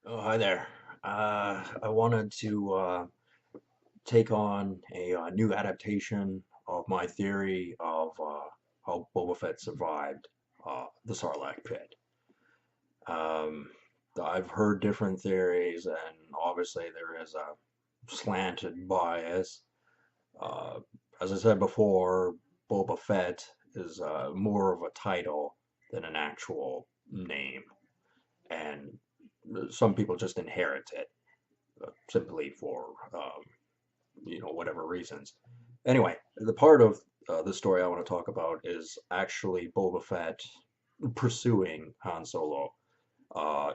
Oh, hi there. I wanted to take on a new adaptation of my theory of how Boba Fett survived the Sarlacc pit. Um, I've heard different theories, and obviously there is a slanted bias. Uh, as I said before, Boba Fett is more of a title than an actual name, and some people just inherit it simply for whatever reasons. Anyway, the part of the story I want to talk about is actually Boba Fett pursuing Han Solo.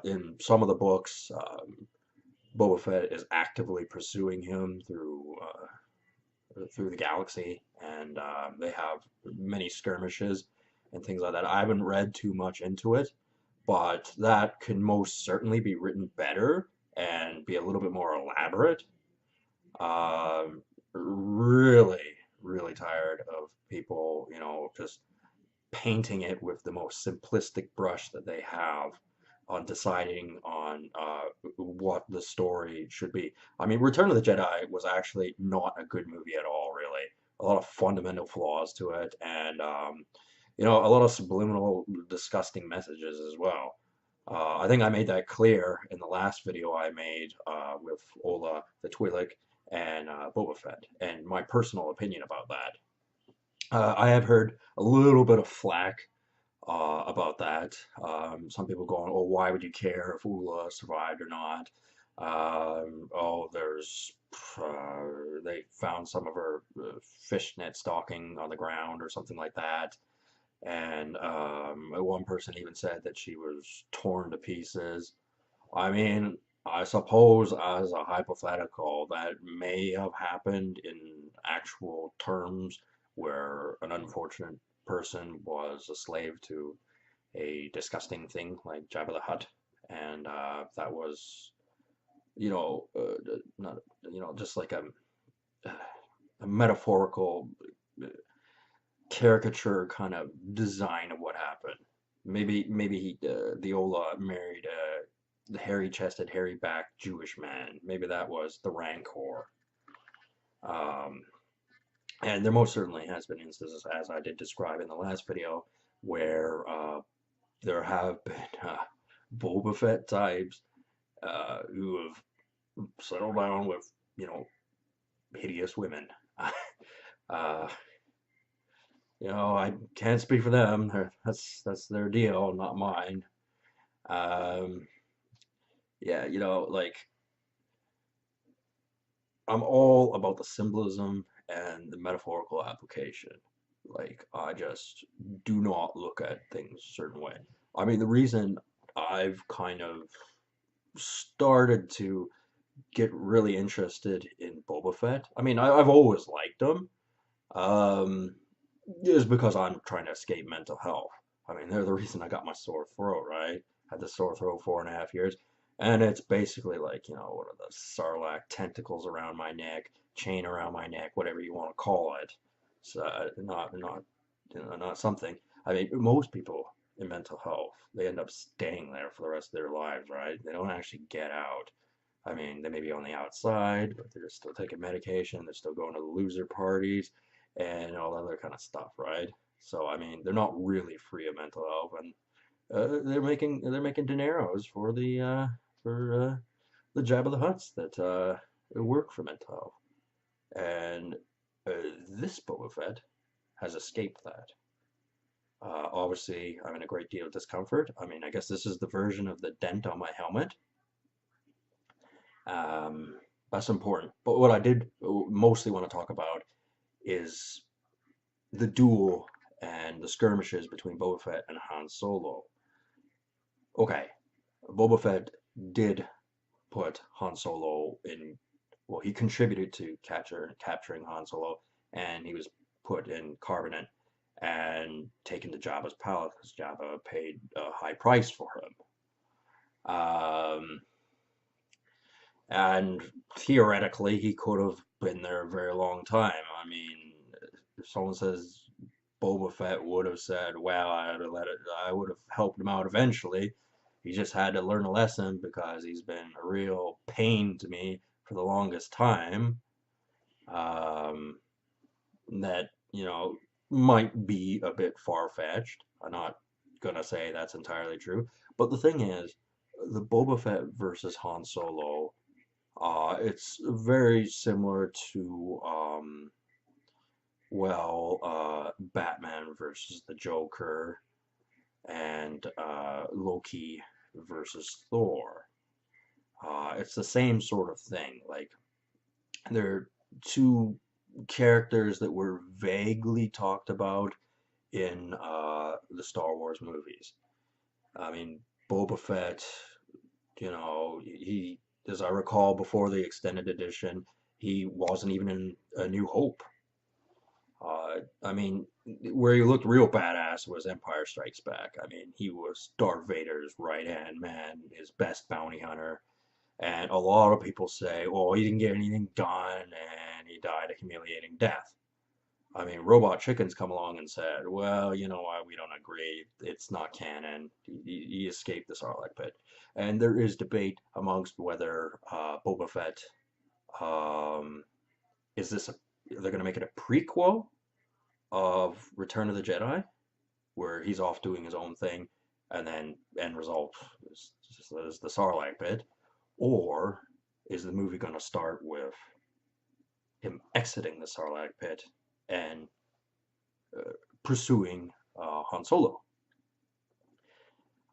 In some of the books, Boba Fett is actively pursuing him through the galaxy, and they have many skirmishes and things like that. I haven't read too much into it, but that can most certainly be written better and be a little bit more elaborate. Um, really, really tired of people, just painting it with the most simplistic brush that they have on deciding on what the story should be. I mean, Return of the Jedi was actually not a good movie at all, really. A lot of fundamental flaws to it, and a lot of subliminal, disgusting messages as well. I think I made that clear in the last video I made with Ola the Twi'lek and Boba Fett, and my personal opinion about that. I have heard a little bit of flack about that. Some people going, "Oh, why would you care if Ula survived or not?" Oh, they found some of her fishnet stocking on the ground or something like that. And one person even said that she was torn to pieces. I mean, I suppose as a hypothetical, that may have happened in actual terms where an unfortunate person was a slave to a disgusting thing like Jabba the Hutt, and that was, not, just like a metaphorical caricature kind of design of what happened. Maybe the Ola married the hairy-chested, hairy-backed Jewish man. Maybe that was the Rancor. Um, and there most certainly has been instances, as I did describe in the last video, where there have been Boba Fett types who have settled down with, you know, hideous women. uh, I can't speak for them. That's their deal, not mine. Um, yeah, like I'm all about the symbolism and the metaphorical application. Like I just do not look at things a certain way. I mean, the reason I've kind of started to get really interested in Boba Fett. I mean, I've always liked him. Um, is because I'm trying to escape mental health. I mean, they're the reason I got my sore throat, right? Had the sore throat 4.5 years. And it's basically like, what are the sarlacc tentacles around my neck, chain around my neck, whatever you want to call it. So not something. I mean, most people in mental health, they end up staying there for the rest of their lives, right? They don't actually get out. I mean, they may be on the outside, but they're still taking medication. They're still going to the loser parties and all that other kind of stuff, right? So I mean, they're not really free of mental health, and they're making dineros for the Jabba the Hutts that work for mental health, and this Boba Fett has escaped that. Obviously, I'm in a great deal of discomfort. I mean, I guess this is the version of the dent on my helmet. Um, that's important. But what I did mostly want to talk about is the duel and the skirmishes between Boba Fett and Han Solo. Okay, Boba Fett did put Han Solo in, well, he contributed to capturing Han Solo, and he was put in carbonite and taken to Jabba's palace because Jabba paid a high price for him. And theoretically, he could have been there a very long time. I mean, if someone says Boba Fett would have said, "Well, I would have helped him out eventually." He just had to learn a lesson because he's been a real pain to me for the longest time. Um, that, might be a bit far-fetched. I'm not gonna say that's entirely true. But the thing is, the Boba Fett versus Han Solo, it's very similar to, Batman versus the Joker and Loki versus Thor. It's the same sort of thing. Like, they're two characters that were vaguely talked about in the Star Wars movies. I mean, Boba Fett, as I recall, before the extended edition, he wasn't even in A New Hope. I mean, where he looked real badass was Empire Strikes Back. I mean, he was Darth Vader's right-hand man, his best bounty hunter. And a lot of people say, well, he didn't get anything done and he died a humiliating death. I mean, Robot Chicken's come along and said, well, you know what, we don't agree. It's not canon. He escaped the Sarlacc pit. And there is debate amongst whether Boba Fett, um, is this a, they're going to make it a prequel of Return of the Jedi, where he's off doing his own thing, and then end result is the Sarlacc pit, or is the movie going to start with him exiting the Sarlacc pit and pursuing Han Solo?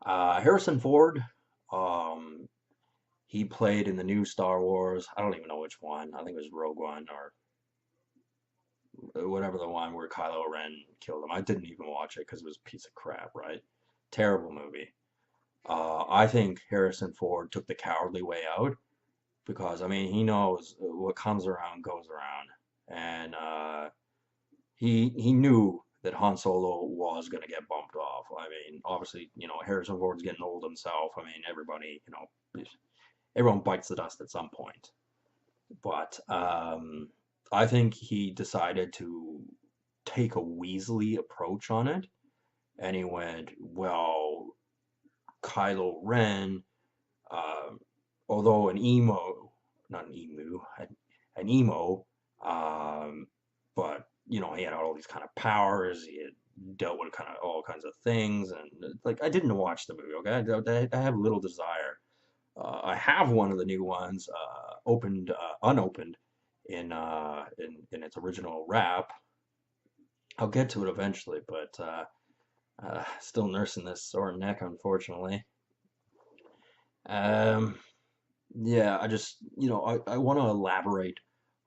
Harrison Ford, um, he played in the new Star Wars. I don't even know which one. I think it was Rogue One or whatever the one where Kylo Ren killed him. I didn't even watch it because it was a piece of crap, right? Terrible movie. I think Harrison Ford took the cowardly way out because, I mean, he knows what comes around goes around. And he knew that Han Solo was going to get bumped off. I mean, obviously, Harrison Ford's getting old himself. I mean, everybody, everyone bites the dust at some point. But I think he decided to take a Weasley approach on it. And he went, well, Kylo Ren, uh, although not an emu, an emo, um, but he had all these kind of powers. He had dealt with kind of all kinds of things, and like I didn't watch the movie. Okay, I have little desire. I have one of the new ones, unopened, in its original wrap. I'll get to it eventually, but still nursing this sore neck, unfortunately. Um, yeah, I just, I want to elaborate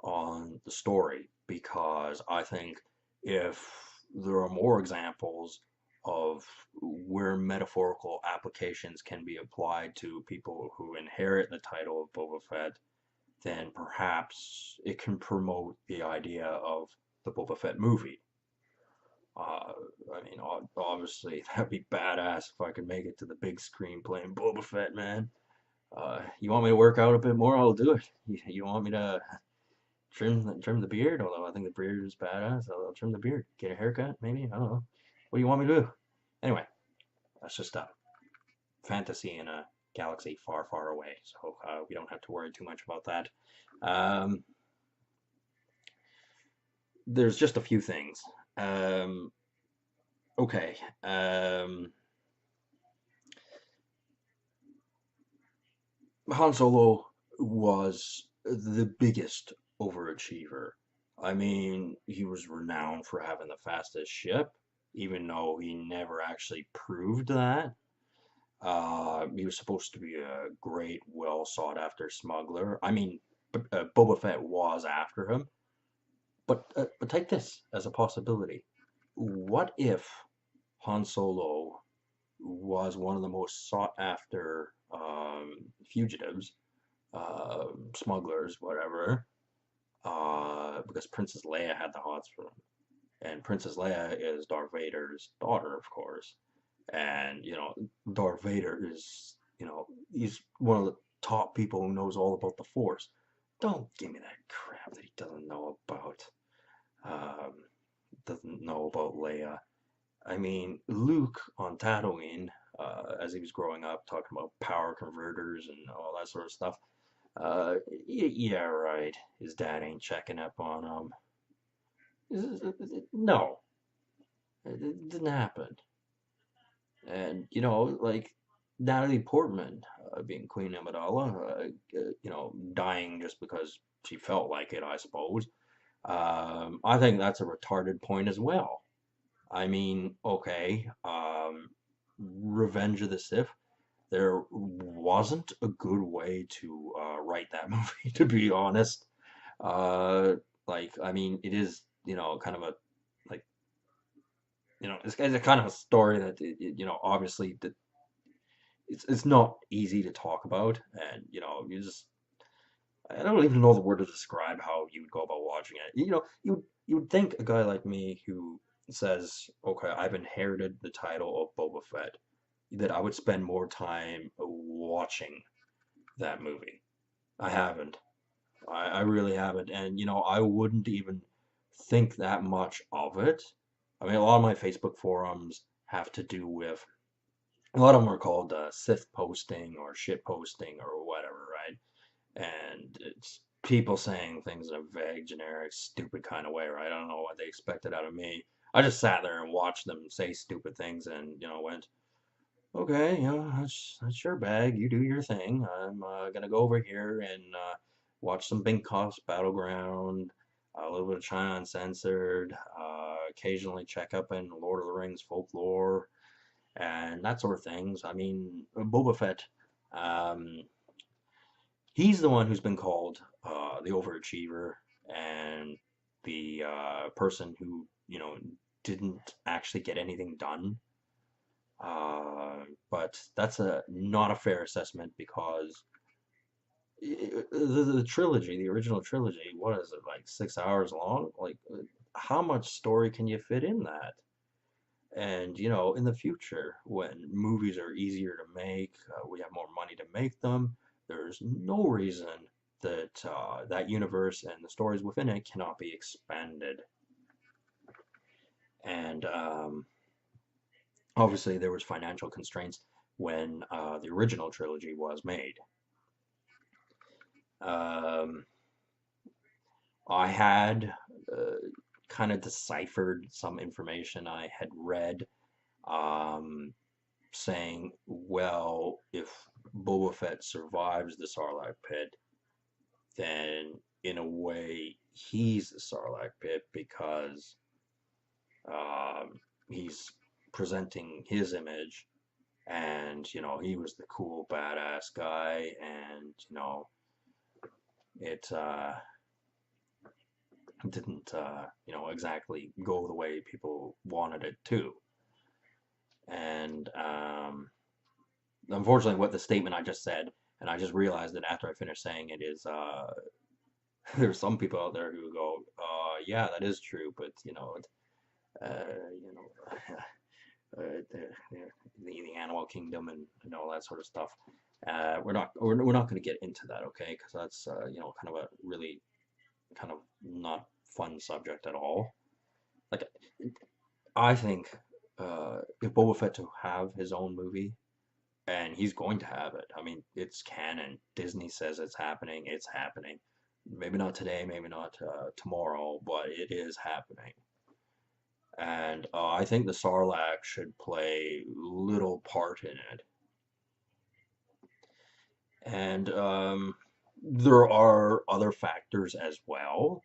on the story because I think if there are more examples of where metaphorical applications can be applied to people who inherit the title of Boba Fett, then perhaps it can promote the idea of the Boba Fett movie. Uh, I mean, obviously, that'd be badass if I could make it to the big screen playing Boba Fett, man. You want me to work out a bit more? I'll do it. You want me to trim the beard? Although I think the beard is badass, I'll trim the beard. Get a haircut, maybe? I don't know. What do you want me to do? Anyway, that's just a fantasy in a galaxy far, far away. So we don't have to worry too much about that. Um, there's just a few things. Um, okay. Han Solo was the biggest overachiever. I mean, he was renowned for having the fastest ship, even though he never actually proved that. He was supposed to be a great, well sought after smuggler. I mean, Boba Fett was after him. But take this as a possibility. What if Han Solo was one of the most sought after fugitives, smugglers, whatever, because Princess Leia had the hots for him. And Princess Leia is Darth Vader's daughter, of course. And, Darth Vader is, he's one of the top people who knows all about the Force. Don't give me that crap that he doesn't know about Leia. I mean, Luke on Tatooine, as he was growing up, talking about power converters and all that sort of stuff. Yeah, right. His dad ain't checking up on him. No, it didn't happen. And like Natalie Portman being Queen Amidala, dying just because she felt like it, I suppose. I think that's a retarded point as well. I mean, okay, Revenge of the Sith. There wasn't a good way to write that movie, to be honest. Uh, like, I mean, it is, kind of a like, it's a kind of a story that, obviously that it's not easy to talk about, and you just I don't even know the word to describe how you would go about watching it. You would think a guy like me who says, "Okay, I've inherited the title of Boba Fett," that I would spend more time watching that movie. I haven't. I really haven't, and I wouldn't even think that much of it. I mean, a lot of my Facebook forums have to do with a lot of them are called Sith posting or shit posting or whatever, right? And it's people saying things in a vague, generic, stupid kind of way, right? I don't know what they expected out of me. I just sat there and watched them say stupid things and, went, okay, that's your bag. You do your thing. I'm gonna go over here and watch some Bing Cost Battleground, a little bit of China Uncensored, occasionally check up in Lord of the Rings folklore, and that sort of things. I mean, Boba Fett, um, he's the one who's been called the overachiever and the person who, didn't actually get anything done. But that's a not a fair assessment because the trilogy, the original trilogy, what is it, like 6 hours long? Like, how much story can you fit in that? And, in the future, when movies are easier to make, we have more money to make them, there's no reason that that universe and the stories within it cannot be expanded. And obviously, there was financial constraints when the original trilogy was made. Um, I had uh, kind of deciphered some information I had read, um, saying, well, if Boba Fett survives the Sarlacc pit, then in a way he's the Sarlacc pit because he's presenting his image, and he was the cool badass guy, and it didn't exactly go the way people wanted it to. And unfortunately, what the statement I just said, and I just realized that after I finished saying it, is there's some people out there who go, yeah, that is true, but you know, the animal kingdom and all that sort of stuff. We're not going to get into that, okay? Because that's kind of a really kind of not fun subject at all. Like, I think if Boba Fett to have his own movie, and he's going to have it. I mean, it's canon. Disney says it's happening. It's happening. Maybe not today, maybe not tomorrow, but it is happening. And I think the Sarlacc should play little part in it. And there are other factors as well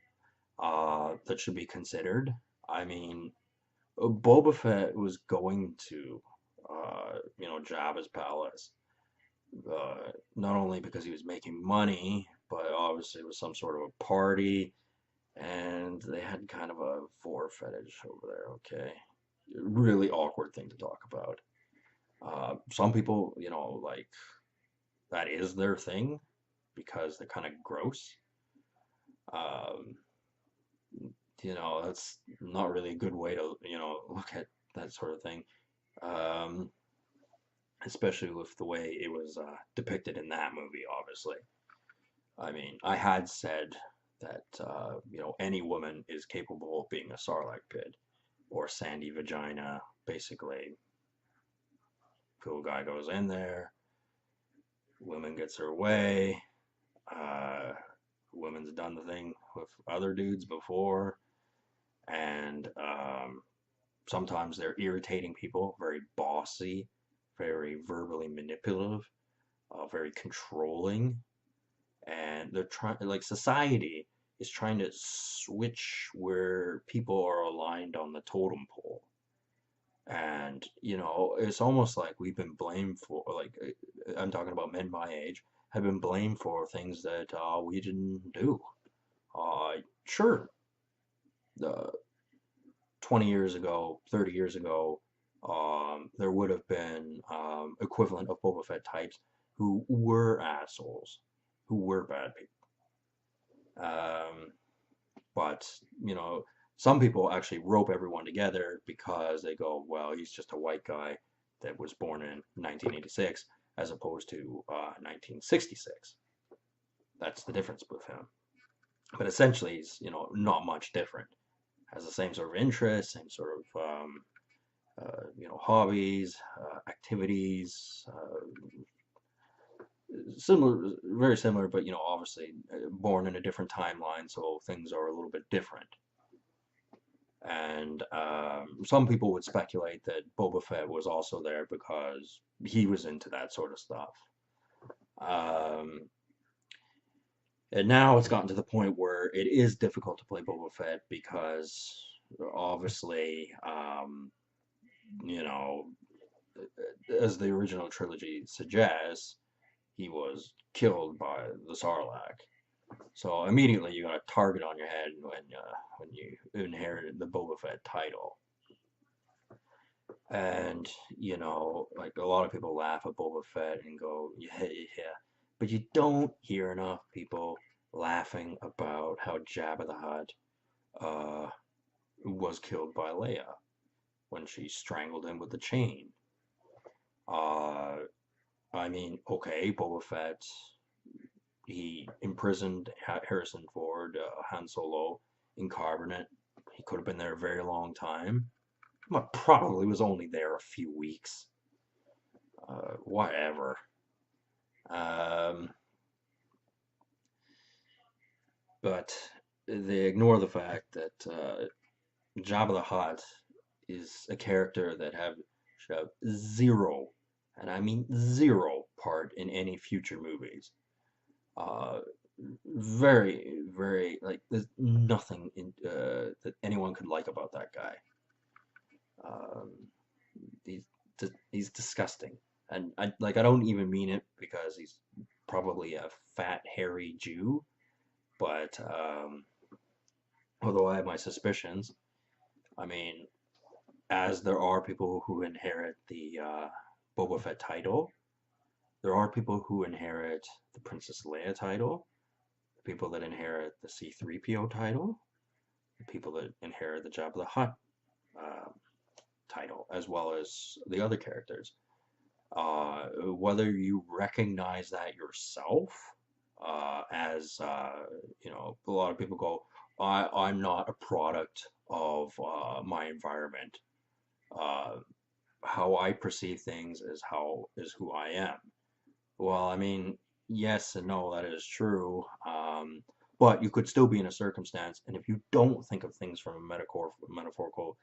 that should be considered. I mean, Boba Fett was going to, Jabba's palace, not only because he was making money, but obviously it was some sort of a party, and they had kind of a vor fetish over there. Okay, really awkward thing to talk about. Some people, like that is their thing because they're kind of gross. Um, that's not really a good way to, look at that sort of thing. Um, Especially with the way it was depicted in that movie, obviously. I mean, I had said that, any woman is capable of being a Sarlacc pit or sandy vagina, basically. Cool guy goes in there, woman gets her way. Uh, Woman's done the thing with other dudes before, and sometimes they're irritating people, very bossy, very verbally manipulative, very controlling, and they're trying, like, society is trying to switch where people are aligned on the totem pole. And, it's almost like we've been blamed for, like, I'm talking about men my age, have been blamed for things that we didn't do. Sure, uh, 20 years ago, 30 years ago, there would have been equivalent of Boba Fett types who were assholes, who were bad people. But, you know, some people actually rope everyone together because they go, well, he's just a white guy that was born in 1986 as opposed to 1966. That's the difference with him. But essentially, he's, not much different. Has the same sort of interests, same sort of, hobbies, activities, similar, very similar, but, obviously born in a different timeline, so things are a little bit different. And some people would speculate that Boba Fett was also there because he was into that sort of stuff. Um, and now it's gotten to the point where it is difficult to play Boba Fett because obviously, you know, as the original trilogy suggests, he was killed by the Sarlacc. So immediately you got a target on your head when you inherited the Boba Fett title. And, like, a lot of people laugh at Boba Fett and go, yeah, yeah. But you don't hear enough people laughing about how Jabba the Hutt uh, was killed by Leia when she strangled him with the chain. Uh, I mean, okay, Boba Fett, he imprisoned Harrison Ford, Han Solo, in Carbonite. He could have been there a very long time. But probably was only there a few weeks. Whatever. Um, but they ignore the fact that Jabba the Hutt is a character that should have zero, and I mean zero, part in any future movies. Uh, Very, very, like, there's nothing that anyone could like about that guy. Um, he's he's disgusting, and I don't even mean it because he's probably a fat, hairy Jew, but although I have my suspicions, I mean, as there are people who inherit the Boba Fett title, there are people who inherit the Princess Leia title, the people that inherit the C-3PO title, the people that inherit the Jabba the Hutt uh, title, as well as the other characters. Whether you recognize that yourself, as a lot of people go, I'm not a product of my environment. Uh, how I perceive things is who I am. Well, I mean, yes and no, that is true. But you could still be in a circumstance, and if you don't think of things from a metaphorical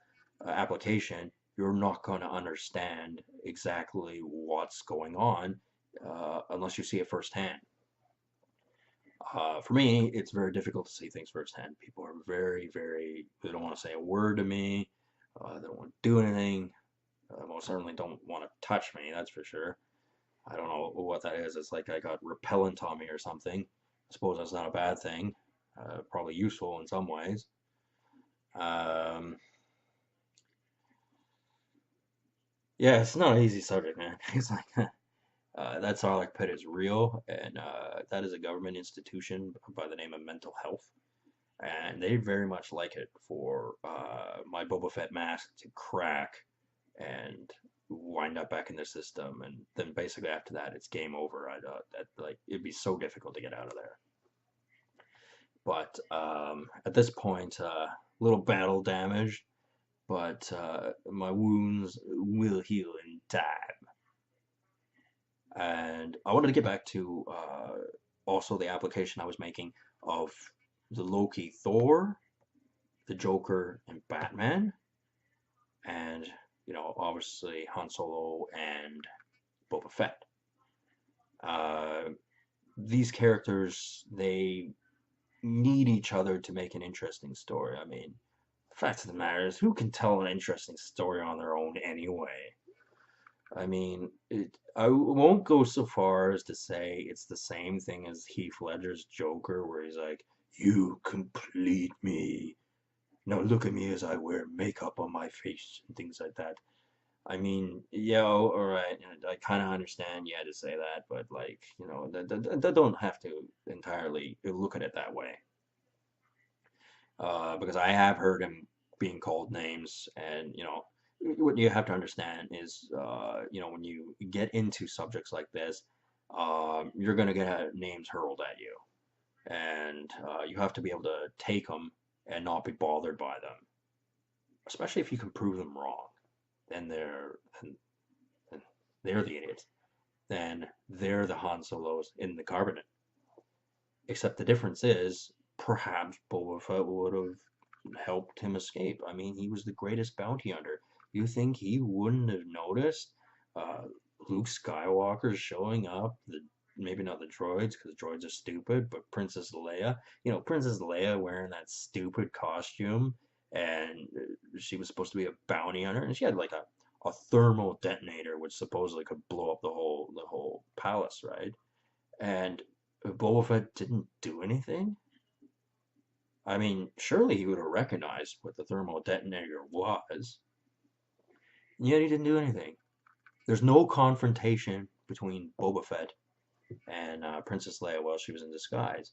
application, you're not going to understand exactly what's going on unless you see it firsthand. For me, it's very difficult to see things firsthand. People are very, very, they don't want to say a word to me. They don't want to do anything. Most certainly don't want to touch me, that's for sure. I don't know what that is. It's like I got repellent on me or something. I suppose that's not a bad thing. Probably useful in some ways. Um, yeah, it's not an easy subject, man. It's like that Sarlacc pit is real, and that is a government institution by the name of Mental Health, and they very much like it for my Boba Fett mask to crack and wind up back in their system, and then basically after that, it's game over. Like, it'd be so difficult to get out of there. But at this point, little battle damage, but my wounds will heal in time. And I wanted to get back to also the application I was making of the Loki Thor, the Joker, and Batman, and obviously Han Solo and Boba Fett. Uh, these characters, they need each other to make an interesting story. I mean, the fact of the matter is, who can tell an interesting story on their own anyway? I mean, I won't go so far as to say it's the same thing as Heath Ledger's Joker, where he's like, "You complete me. Now look at me as I wear makeup on my face," and things like that. I mean, yeah, all right, I kind of understand you had to say that, but like, that don't have to entirely look at it that way. Because I have heard him being called names, and what you have to understand is, when you get into subjects like this, you're gonna get names hurled at you, and you have to be able to take them and not be bothered by them, especially if you can prove them wrong. Then then they're the idiots. Then they're the Han Solos in the cabinet. Except the difference is, perhaps Boba Fett would have helped him escape. I mean, he was the greatest bounty hunter. You think he wouldn't have noticed uh, Luke Skywalker showing up? Maybe not the droids, because droids are stupid, but Princess Leia. Princess Leia wearing that stupid costume, and she was supposed to be a bounty hunter, and she had like a thermal detonator, which supposedly could blow up the whole palace, right? And Boba Fett didn't do anything. I mean, surely he would have recognized what the thermal detonator was, and yet he didn't do anything. There's no confrontation between Boba Fett and Princess Leia while she was in disguise.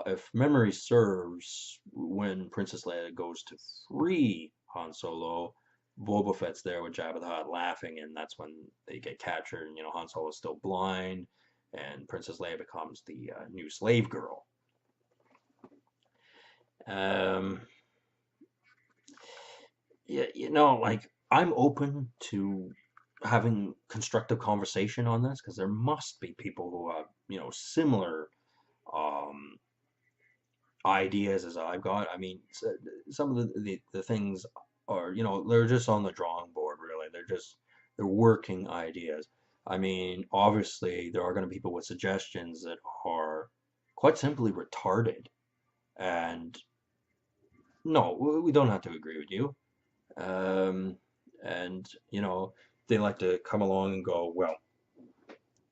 If memory serves, when Princess Leia goes to free Han Solo, Boba Fett's there with Jabba the Hutt laughing, and that's when they get captured. And Han Solo's still blind, and Princess Leia becomes the new slave girl. Um, yeah, like I'm open to having constructive conversation on this because there must be people who have, similar um, ideas as I've got. I mean, some of the things are, they're just on the drawing board, really. They're working ideas. I mean, obviously, there are going to be people with suggestions that are quite simply retarded. And no, we don't have to agree with you. Um, and, they like to come along and go, well,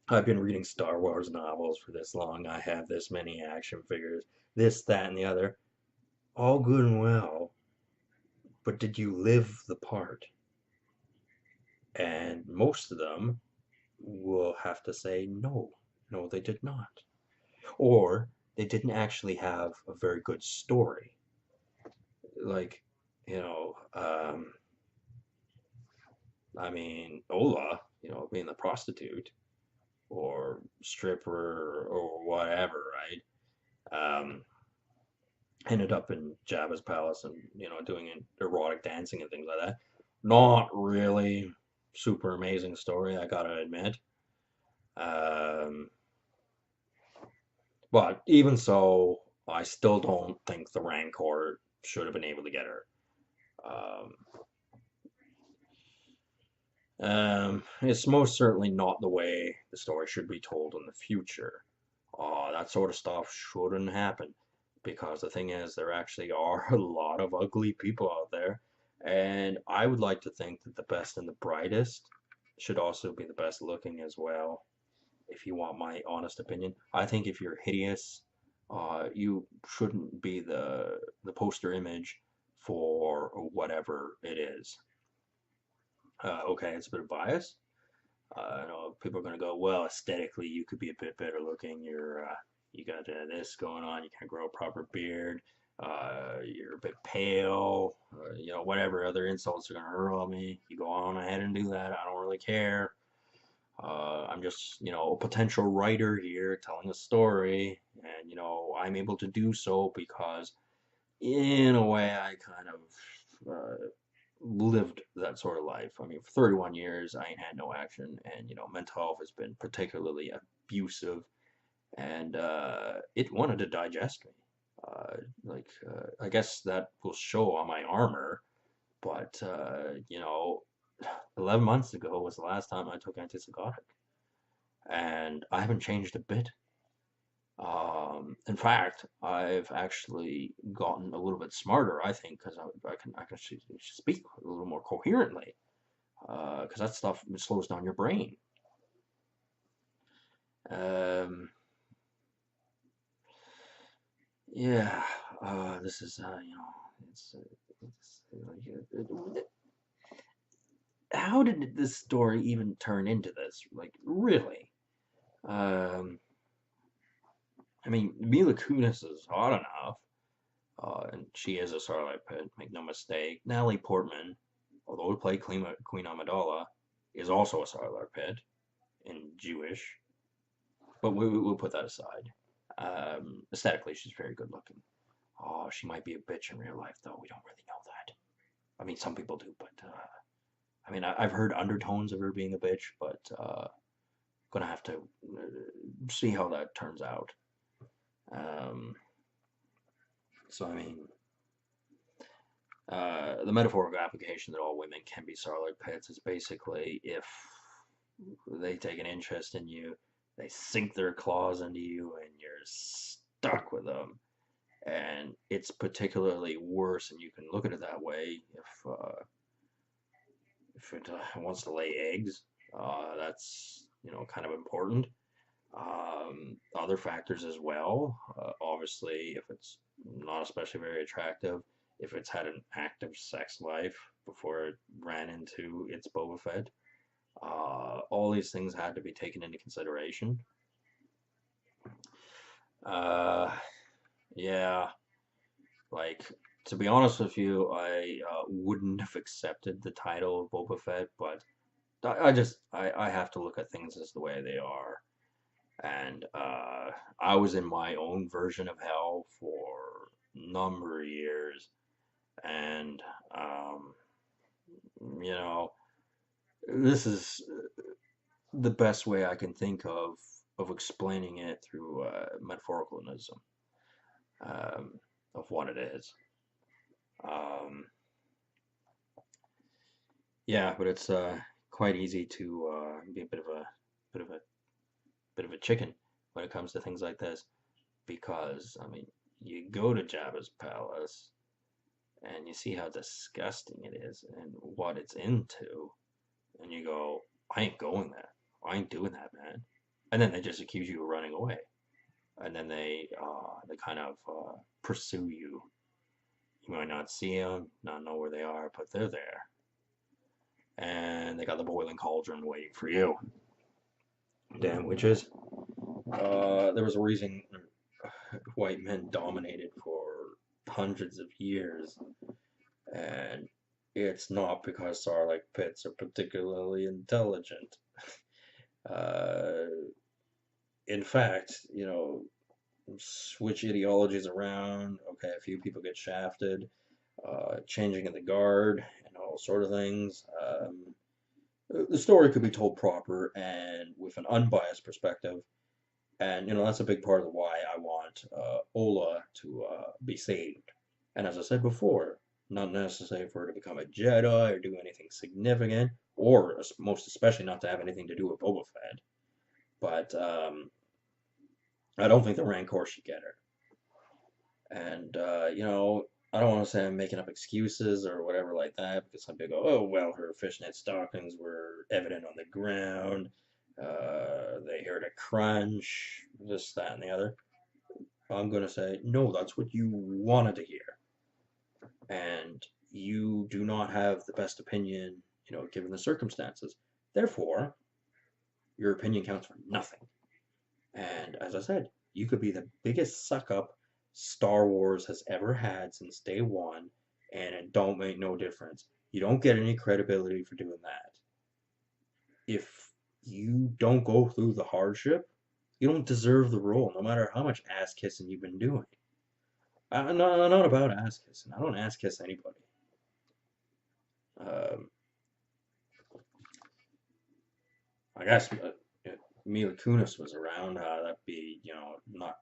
I've been reading Star Wars novels for this long. I have this many action figures, this, that, and the other. All good and well, but did you live the part? And most of them will have to say no. No, they did not. Or they didn't actually have a very good story. Like, you know, um, I mean, Ola, being the prostitute or stripper or whatever, right? Um, ended up in Jabba's palace and doing erotic dancing and things like that. Not really super amazing story, I gotta admit. Um, but even so, I still don't think the Rancor should have been able to get her. Um, it's most certainly not the way the story should be told in the future. That sort of stuff shouldn't happen because the thing is, there actually are a lot of ugly people out there, and I would like to think that the best and the brightest should also be the best looking as well. If you want my honest opinion, I think if you're hideous, you shouldn't be the poster image for whatever it is. Okay, it's a bit of bias. I know people are going to go, well, aesthetically, you could be a bit better looking. You got this going on. You can't grow a proper beard. You're a bit pale. Whatever other insults are going to hurl at me. You go on ahead and do that. I don't really care. I'm just, a potential writer here telling a story, and I'm able to do so because, in a way, I kind of lived that sort of life. I mean, for 31 years, I ain't had no action, and mental health has been particularly abusive, and it wanted to digest me. I guess that will show on my armor, but 11 months ago was the last time I took antipsychotic, and I haven't changed a bit. In fact, I've actually gotten a little bit smarter, I think, because I can speak a little more coherently. Because that stuff slows down your brain. Um, yeah, this is it's like, how did this story even turn into this? Like, really? Um, I mean, Mila Kunis is hot enough, and she is a Starlight Pit, make no mistake. Natalie Portman, although to play Queen Amidala, is also a Starlight Pit and Jewish, but we'll put that aside. Aesthetically, she's very good looking. Oh, she might be a bitch in real life, though. We don't really know that. I mean, some people do, but I mean, I've heard undertones of her being a bitch, but gonna have to see how that turns out. Um, so, I mean, the metaphorical application that all women can be Starlight Pits is basically if they take an interest in you, they sink their claws into you, and you're stuck with them. And it's particularly worse, and you can look at it that way if it wants to lay eggs. That's kind of important. Other factors as well. Obviously, if it's not especially very attractive, if it's had an active sex life before it ran into its Boba Fett, all these things had to be taken into consideration. Uh, yeah, like to be honest with you, I wouldn't have accepted the title of Boba Fett, but I have to look at things as the way they are. And I was in my own version of hell for a number of years, and um, you know, this is the best way I can think of explaining it through metaphoricalism um, of what it is. Um, yeah, but it's quite easy to be a bit of a bit of a chicken when it comes to things like this because I mean, you go to Jabba's palace and you see how disgusting it is and what it's into, and you go, I ain't going there. I ain't doing that, man. And then they just accuse you of running away, and then they kind of pursue you. You might not see them, not know where they are, but they're there, and they got the boiling cauldron waiting for you. Damn witches. There was a reason white men dominated for hundreds of years, and it's not because Sarlacc pits are particularly intelligent. Uh, in fact, switch ideologies around. Okay, a few people get shafted, changing of the guard, and all sort of things. The story could be told proper and with an unbiased perspective, and that's a big part of why I want Ola to be saved. And as I said before, not necessary for her to become a Jedi or do anything significant, or most especially not to have anything to do with Boba Fett. But I don't think the Rancor should get her. And I don't want to say I'm making up excuses or whatever like that, because some people go, oh well, her fishnet stockings were evident on the ground. They heard a crunch, this, that, and the other. I'm going to say, no, that's what you wanted to hear. And you do not have the best opinion, given the circumstances. Therefore, your opinion counts for nothing. And as I said, you could be the biggest suck up Star Wars has ever had since day one, and it don't make no difference. You don't get any credibility for doing that. If you don't go through the hardship, you don't deserve the role, no matter how much ass kissing you've been doing. I'm not about ass kissing. I don't ass kiss anybody. Um, I guess if Mila Kunis was around, that'd be, not,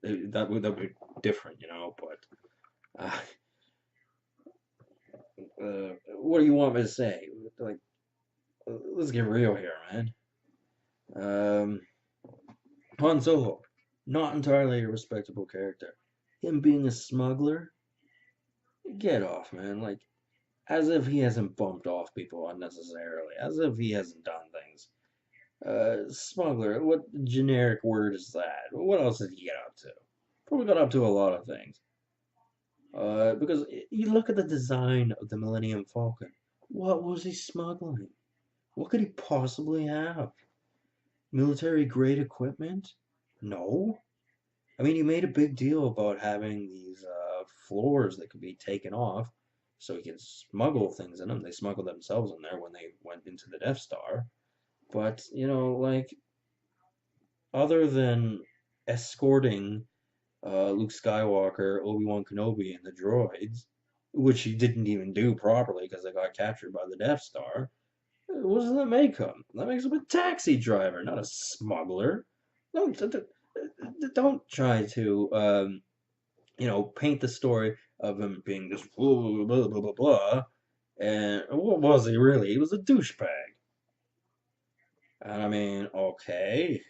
that would be different, But what do you want me to say? Like, let's get real here, man. Um, Han Solo, not entirely a respectable character. Him being a smuggler, get off, man. Like, as if he hasn't bumped off people unnecessarily, as if he hasn't done things. Smuggler, what generic word is that? What else did he get up to? Probably got up to a lot of things. Because you look at the design of the Millennium Falcon. What was he smuggling? What could he possibly have? Military grade equipment? No. I mean, he made a big deal about having these floors that could be taken off so he could smuggle things in them. They smuggled themselves in there when they went into the Death Star. But, like, other than escorting Luke Skywalker, Obi-Wan Kenobi, and the droids, which he didn't even do properly because they got captured by the Death Star, what does that make him? That makes him a taxi driver, not a smuggler. Don't try to paint the story of him being this blah blah blah blah blah. And what was he really? He was a douchebag. And I mean, okay,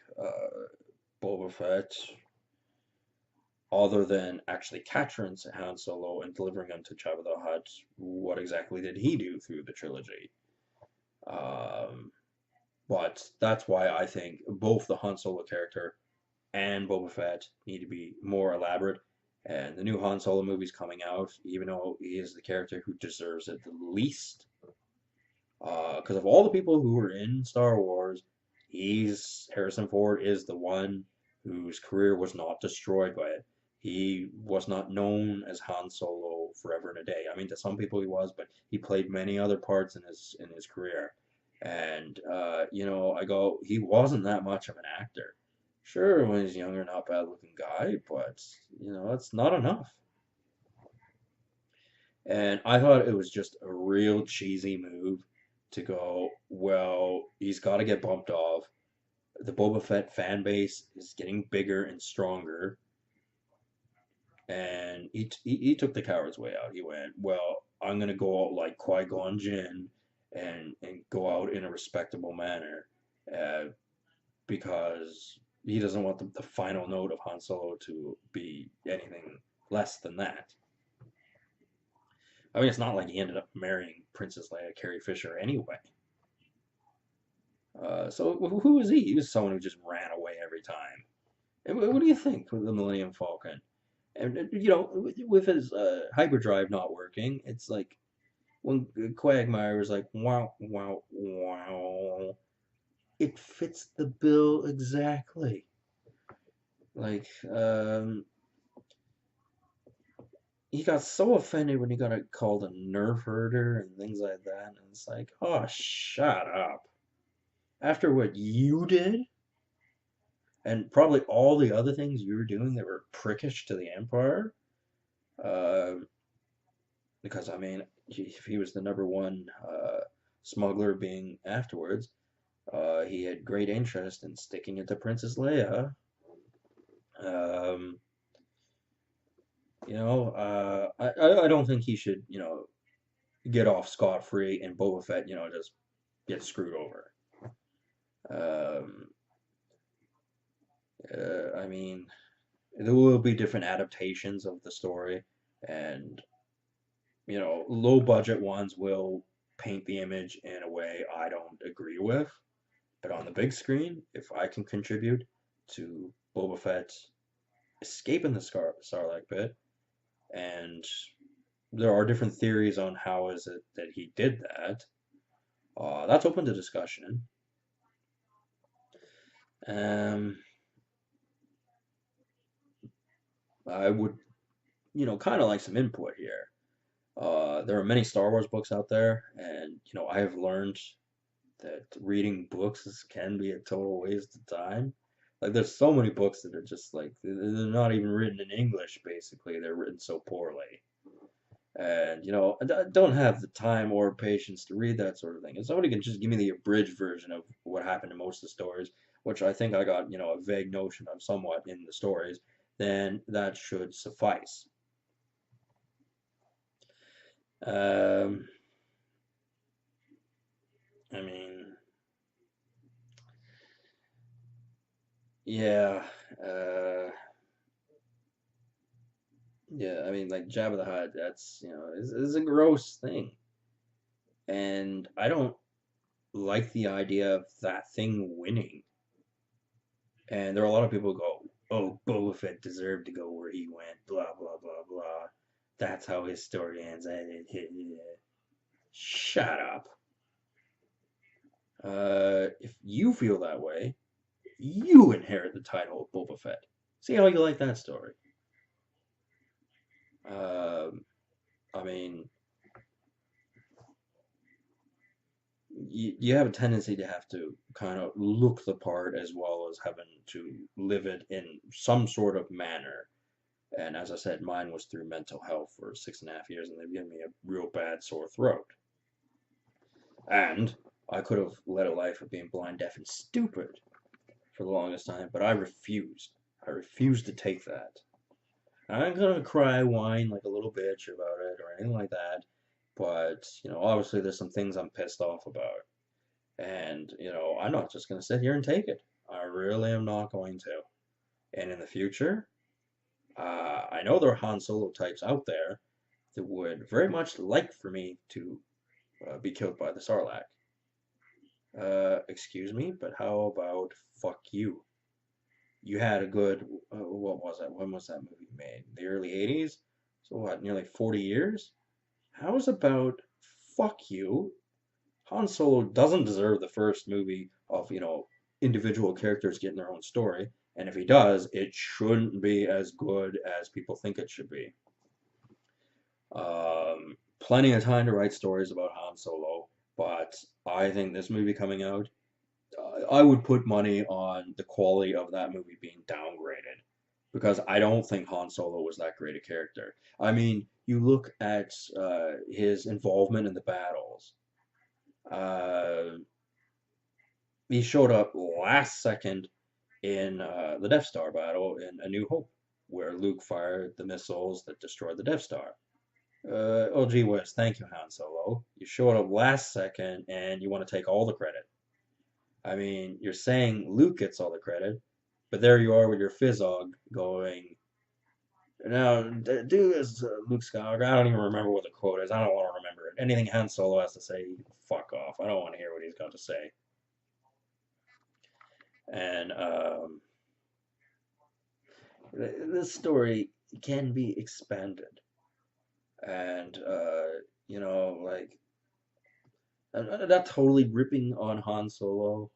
Boba Fett, other than actually capturing Han Solo and delivering him to Jabba the Hutt, what exactly did he do through the trilogy? Um, but that's why I think both the Han Solo character and Boba Fett need to be more elaborate. And the new Han Solo movie's coming out, even though he is the character who deserves it the least. Because of all the people who were in Star Wars, Harrison Ford is the one whose career was not destroyed by it. He was not known as Han Solo forever and a day. I mean, to some people he was, but he played many other parts in his career. And I go, he wasn't that much of an actor. Sure, when he's younger, not bad looking guy, but it's not enough. And I thought it was just a real cheesy move to go, well, he's got to get bumped off. The Boba Fett fan base is getting bigger and stronger. And he took the coward's way out. He went, well, I'm going to go out like Qui-Gon Jinn and go out in a respectable manner uh, because he doesn't want the final note of Han Solo to be anything less than that. I mean, it's not like he ended up marrying Princess Leia Carrie Fisher anyway. So who was he? He was someone who just ran away every time. And what do you think with the Millennium Falcon? And with his hyperdrive not working, it's like when Quagmire was like, wow, wow, wow. It fits the bill exactly. Like, he got so offended when he got called a nerf herder and things like that. And it's like, oh, shut up. After what you did, and probably all the other things you were doing that were prickish to the Empire, uh, because I mean, if he was the number one smuggler being afterwards, he had great interest in sticking it to Princess Leia. Um, I don't think he should, get off scot free and Boba Fett, just get screwed over. Um, I mean, there will be different adaptations of the story, and low budget ones will paint the image in a way I don't agree with. But on the big screen, if I can contribute to Boba Fett escaping the Sarlacc pit, and there are different theories on how is it that he did that, that's open to discussion. Um, I would, kind of like some input here. There are many Star Wars books out there, and I have learned that reading books can be a total waste of time. Like there's so many books that are just like they're not even written in English. Basically, they're written so poorly. And, I don't have the time or patience to read that sort of thing. If somebody can just give me the abridged version of what happened in most of the stories, which I think I got, a vague notion of somewhat in the stories, then that should suffice. Um, I mean, yeah, uh, yeah. I mean, like Jabba the Hutt. That's is a gross thing, and I don't like the idea of that thing winning. And there are a lot of people who go, "Oh, Boba Fett deserved to go where he went." Blah blah blah blah. That's how his story ends. Shut up. If you feel that way, you inherit the title of Boba Fett. See how you like that story. Um, I mean, you have a tendency to have to kind of look the part as well as having to live it in some sort of manner. And as I said, mine was through mental health for 6.5 years, and they've given me a real bad sore throat. And I could have led a life of being blind, deaf, and stupid for the longest time, but I refused. I refused to take that. I'm gonna cry, whine like a little bitch about it or anything like that. But, obviously there's some things I'm pissed off about. And, I'm not just gonna sit here and take it. I really am not going to. And in the future, I know there are Han Solo types out there that would very much like for me to be killed by the Sarlacc. Excuse me, but how about fuck you? You had a good, what was that? When was that movie made? The early 80s? So what, nearly 40 years? How's about fuck you? Han Solo doesn't deserve the first movie of, individual characters getting their own story. And if he does, it shouldn't be as good as people think it should be. Plenty of time to write stories about Han Solo, but I think this movie coming out, I would put money on the quality of that movie being downgraded because I don't think Han Solo was that great a character. I mean, you look at his involvement in the battles. Uh, he showed up last second in the Death Star battle in A New Hope, where Luke fired the missiles that destroyed the Death Star. Oh, gee whiz, thank you, Han Solo. You showed up last second and you want to take all the credit. I mean, you're saying Luke gets all the credit, but there you are with your Fizzog going, now, do this, Luke Skywalker. I don't even remember what the quote is. I don't want to remember it. Anything Han Solo has to say, fuck off. I don't want to hear what he's got to say. And this story can be expanded. And, like, I'm not totally ripping on Han Solo,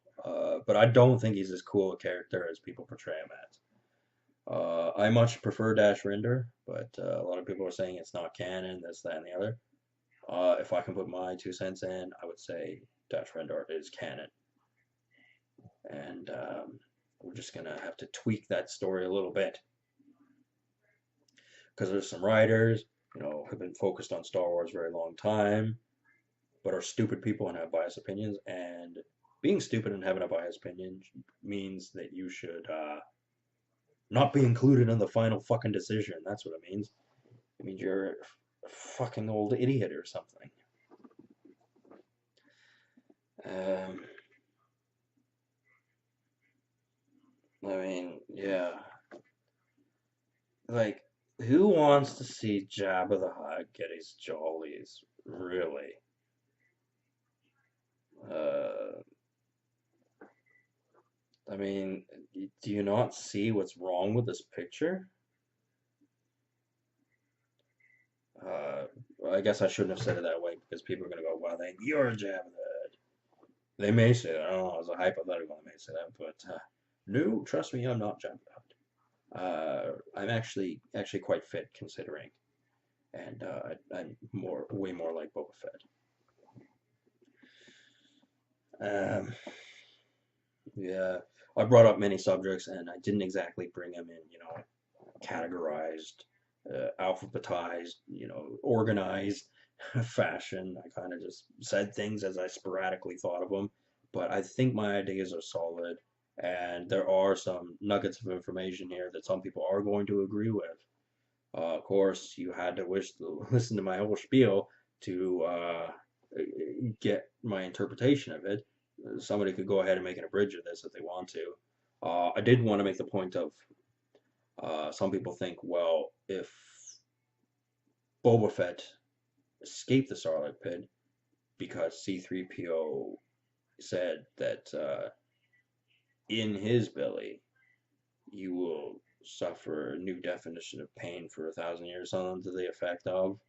but I don't think he's as cool a character as people portray him as. I much prefer Dash Render, but a lot of people are saying it's not canon, this, that, and the other. If I can put my 2 cents in, I would say Dash Render is canon. And we're just going to have to tweak that story a little bit. Because there's some writers, have been focused on Star Wars a very long time, but are stupid people and have biased opinions. And being stupid and having a biased opinion means that you should not be included in the final fucking decision. That's what it means. It means you're a fucking old idiot or something. Um, I mean, yeah. Like, who wants to see Jabba the Hutt get his jollies? Really? Uh, I mean, do you not see what's wrong with this picture? Uh, I guess I shouldn't have said it that way because people are gonna go, "Well, then you're Jabba the Hutt." They may say that. I don't know. As a hypothetical, they may say that, but no, trust me, I'm not Jabba the Hutt. I'm actually quite fit considering, and I'm way more like Boba Fett. Um, yeah, I brought up many subjects, and I didn't exactly bring them in, categorized alphabetized, organized fashion. I kind of just said things as I sporadically thought of them, but I think my ideas are solid, and there are some nuggets of information here that some people are going to agree with. Of course, you had to listen to my whole spiel to get my interpretation of it. Somebody could go ahead and make an abridge of this if they want to. I did want to make the point of some people think, well, if Boba Fett escaped the Sarlacc pit because C-3PO said that in his belly you will suffer a new definition of pain for 1,000 years, something to the effect of.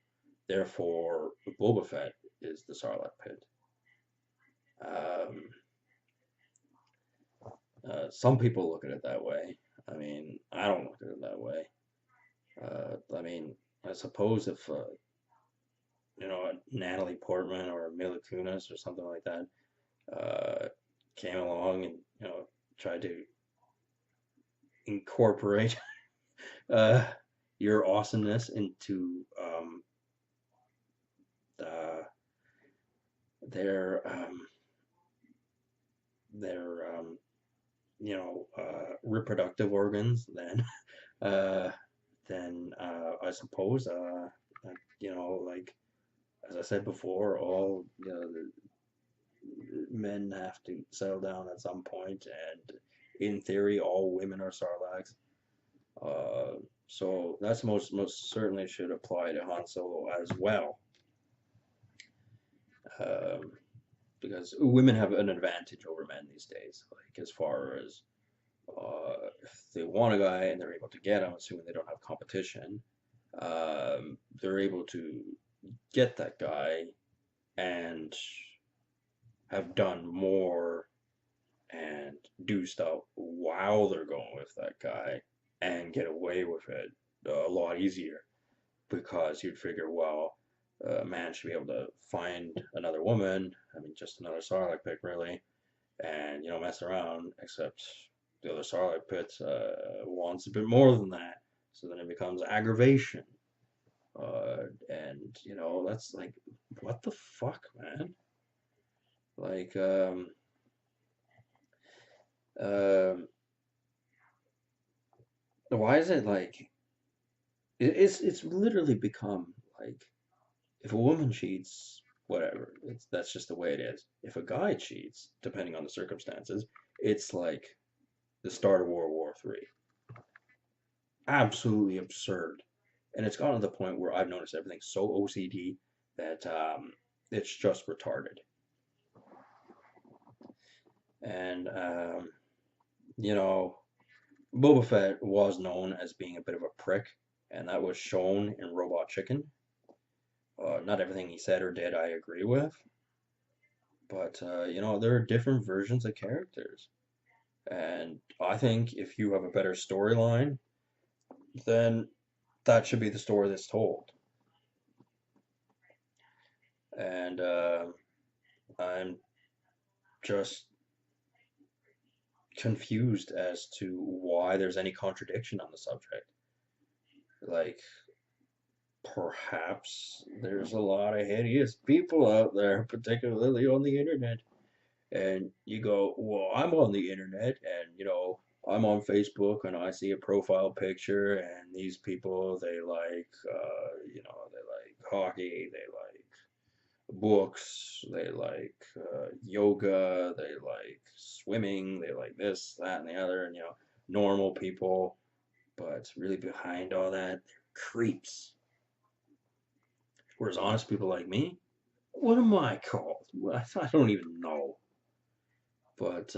Therefore, Boba Fett is the Sarlacc pit. Um, some people look at it that way. I mean, I don't look at it that way. I mean, I suppose if Natalie Portman or Mila Kunis or something like that came along and tried to incorporate uh, your awesomeness into uh, their their reproductive organs, uh, then I suppose like as I said before, all the men have to settle down at some point, and in theory, all women are Sarlaccs. So that's most certainly should apply to Han Solo as well, um, because women have an advantage over men these days. Like as far as if they want a guy and they're able to get him, assuming they don't have competition, they're able to get that guy and have done more and do stuff while they're going with that guy and get away with it a lot easier because you'd figure, well, a man should be able to find another woman, I mean, just another Sarlacc pit, really, and, mess around, except the other Sarlacc pit wants a bit more than that. So then it becomes aggravation. And, that's like, what the fuck, man? Like, um, why is it like it's literally become like if a woman cheats, whatever, that's just the way it is. If a guy cheats, depending on the circumstances, it's like the start of World War III. Absolutely absurd. And it's gotten to the point where I've noticed everything's so OCD that it's just retarded. And you know, Boba Fett was known as being a bit of a prick, and that was shown in Robot Chicken. Not everything he said or did I agree with, but there are different versions of characters. And I think if you have a better storyline, then that should be the story that's told. And I'm just confused as to why there's any contradiction on the subject. Like, perhaps there's a lot of hideous people out there, particularly on the internet. And you go, well, I'm on the internet and, I'm on Facebook and I see a profile picture and these people, they like, they like hockey, they like books, they like yoga, they like swimming, they like this, that, and the other, and, normal people. But really behind all that, they're creeps. Whereas honest people like me, what am I called? I don't even know. But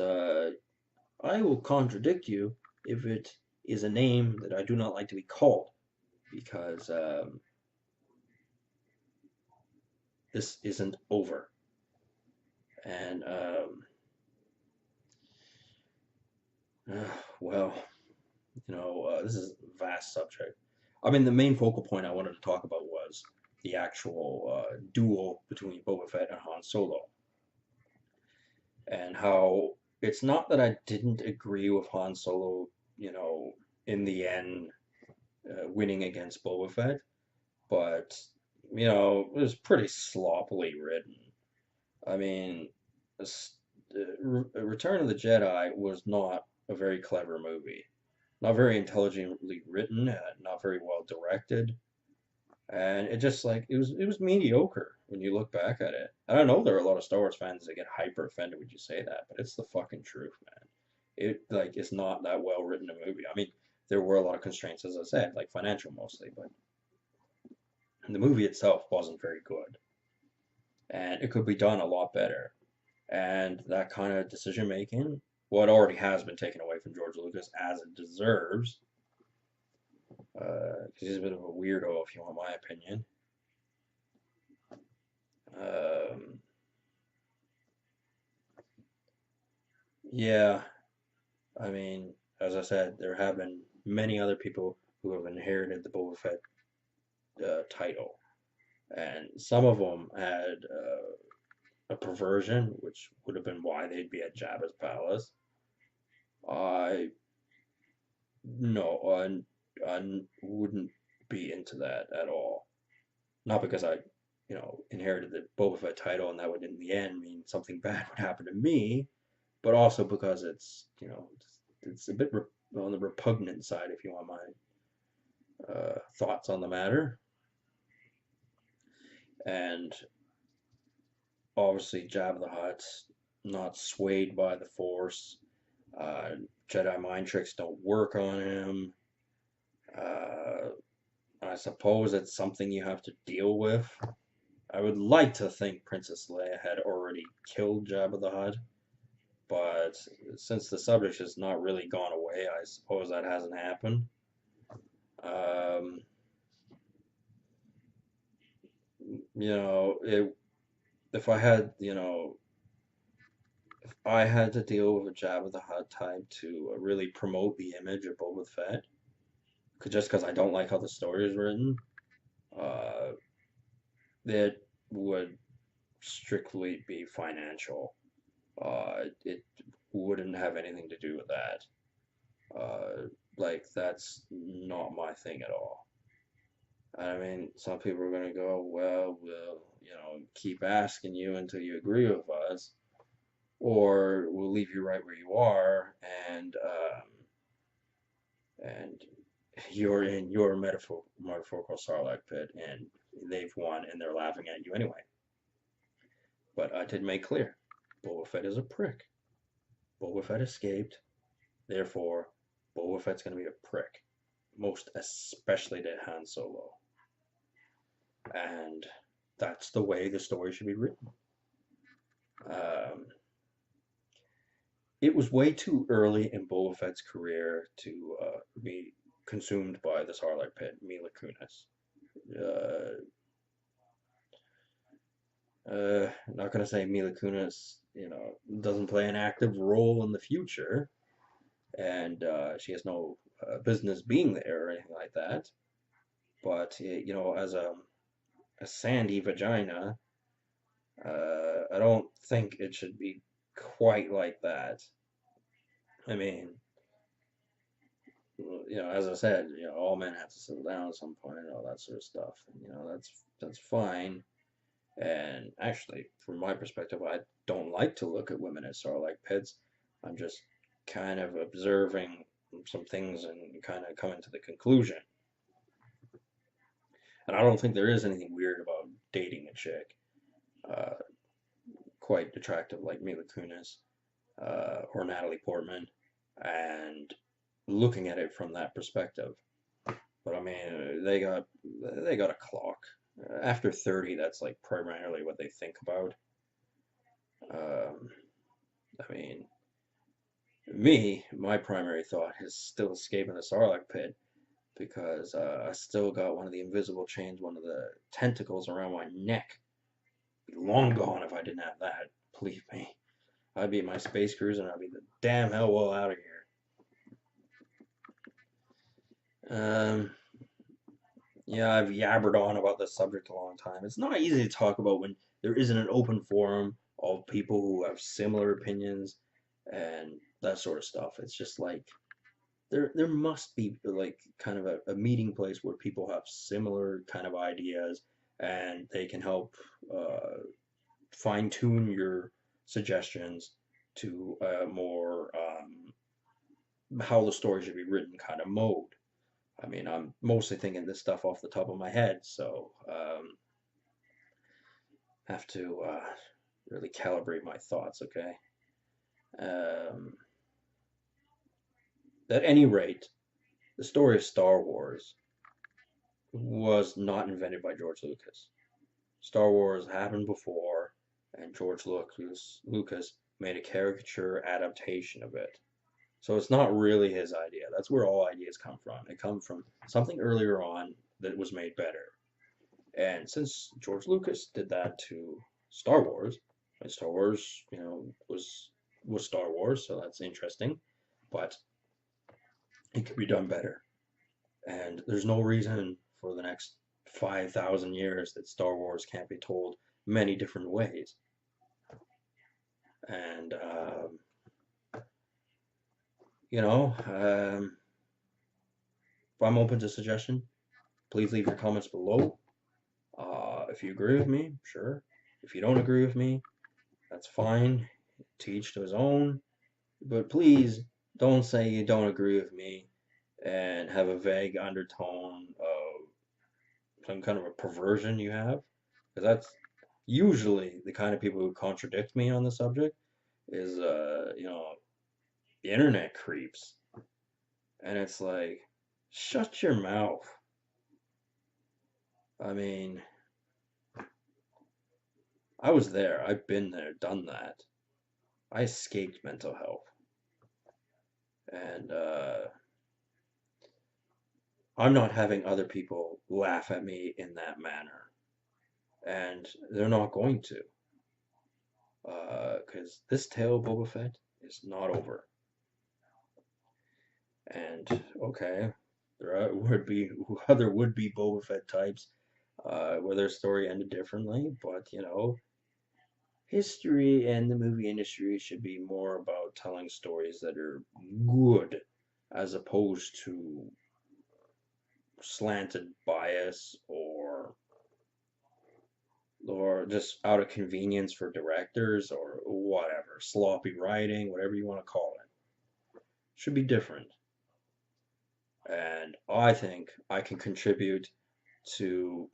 I will contradict you if it is a name that I do not like to be called, because this isn't over. And, well, this is a vast subject. I mean, the main focal point I wanted to talk about was the actual duel between Boba Fett and Han Solo, and how it's not that I didn't agree with Han Solo, in the end, winning against Boba Fett, but it was pretty sloppily written. I mean, Return of the Jedi was not a very clever movie, not very intelligently written, not very well directed, and it just like it was mediocre when you look back at it. And I know there are a lot of Star Wars fans that get hyper offended when you say that, but it's the fucking truth, man. It like it's not that well written a movie. I mean, there were a lot of constraints, as I said, like financial mostly, but the movie itself wasn't very good, and it could be done a lot better. And that kind of decision making, what already has been taken away from George Lucas as it deserves, because he's a bit of a weirdo, if you want my opinion. Um, yeah, I mean, as I said, there have been many other people who have inherited the Boba Fett title, and some of them had a perversion, which would have been why they'd be at Jabba's palace. I no, I wouldn't be into that at all. Not because I, inherited the Boba Fett title and that would in the end mean something bad would happen to me, but also because it's a bit on the repugnant side, if you want my thoughts on the matter. And obviously, Jabba the Hutt's not swayed by the Force. Uh, Jedi mind tricks don't work on him. Uh, I suppose it's something you have to deal with. I would like to think Princess Leia had already killed Jabba the Hutt, but since the subject has not really gone away, I suppose that hasn't happened. Um, it, if I had, if I had to deal with a Jabba the Hutt type to really promote the image of Boba Fett, just because I don't like how the story is written, uh, it would strictly be financial. It wouldn't have anything to do with that. Like that's not my thing at all. I mean, some people are gonna go, well, we'll, keep asking you until you agree with us, or we'll leave you right where you are, and you're in your metaphorical Sarlacc pit, and they've won, and they're laughing at you anyway. But I did make clear, Boba Fett is a prick. Boba Fett escaped, therefore, Boba Fett's gonna be a prick, most especially to Han Solo, and that's the way the story should be written. Um, it was way too early in Boba Fett's career to be consumed by the Sarlacc pit, Mila Kunis. Not gonna say Mila Kunis, doesn't play an active role in the future, and she has no business being there or anything like that. But as a sandy vagina, I don't think it should be quite like that. I mean, as I said, all men have to settle down at some point and all that sort of stuff. And, that's fine. And actually, from my perspective, I don't like to look at women as Sarlacc pits. I'm just kind of observing some things and kind of coming to the conclusion. And I don't think there is anything weird about dating a chick uh, quite attractive like Mila Kunis or Natalie Portman, and looking at it from that perspective. But I mean, they got a clock. After 30, that's like primarily what they think about. Um, I mean, my primary thought is still escaping the Sarlacc pit because I still got one of the invisible chains, one of the tentacles around my neck. Be long gone if I didn't have that. Believe me. I'd be in my space cruiser and I'd be the damn hell well out of here. Yeah, I've yabbered on about this subject a long time. It's not easy to talk about when there isn't an open forum of people who have similar opinions and that sort of stuff. It's just like there must be like kind of a meeting place where people have similar kind of ideas and they can help fine tune your suggestions to a more how the story should be written kind of mode. I mean, I'm mostly thinking this stuff off the top of my head, so have to really calibrate my thoughts, okay? Um, at any rate, the story of Star Wars was not invented by George Lucas. Star Wars happened before, and George Lucas made a caricature adaptation of it. So it's not really his idea. That's where all ideas come from. They come from something earlier on that was made better. And since George Lucas did that to Star Wars, and Star Wars, was Star Wars, so that's interesting. But it could be done better. And there's no reason for the next 5,000 years that Star Wars can't be told many different ways. And, if I'm open to suggestion, please leave your comments below. If you agree with me, sure. If you don't agree with me, that's fine. To each to his own. But please don't say you don't agree with me and have a vague undertone of some kind of a perversion you have. Because that's usually the kind of people who contradict me on the subject is, the internet creeps. And it's like, shut your mouth. I mean, I was there. I've been there, done that. I escaped mental health. And I'm not having other people laugh at me in that manner. And they're not going to. Because this tale of Boba Fett is not over. And okay, there would be other would-be Boba Fett types where their story ended differently, but history and the movie industry should be more about telling stories that are good as opposed to slanted bias or just out of convenience for directors or whatever, sloppy writing, whatever you want to call it. Should be different. And I think I can contribute to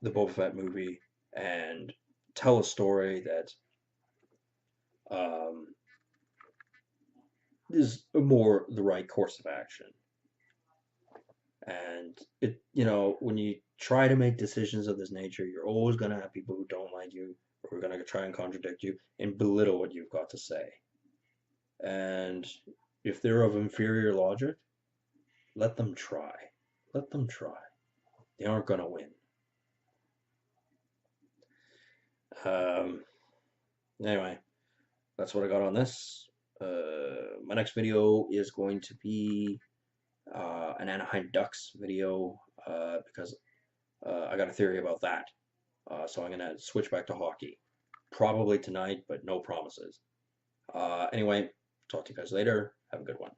the Boba Fett movie and tell a story that um, is more the right course of action. And when you try to make decisions of this nature, you're always going to have people who don't like you, or who are going to try and contradict you and belittle what you've got to say. And if they're of inferior logic, let them try. Let them try. They aren't going to win. Anyway, that's what I got on this. My next video is going to be an Anaheim Ducks video because I got a theory about that. So I'm going to switch back to hockey. Probably tonight, but no promises. Anyway, talk to you guys later. Have a good one.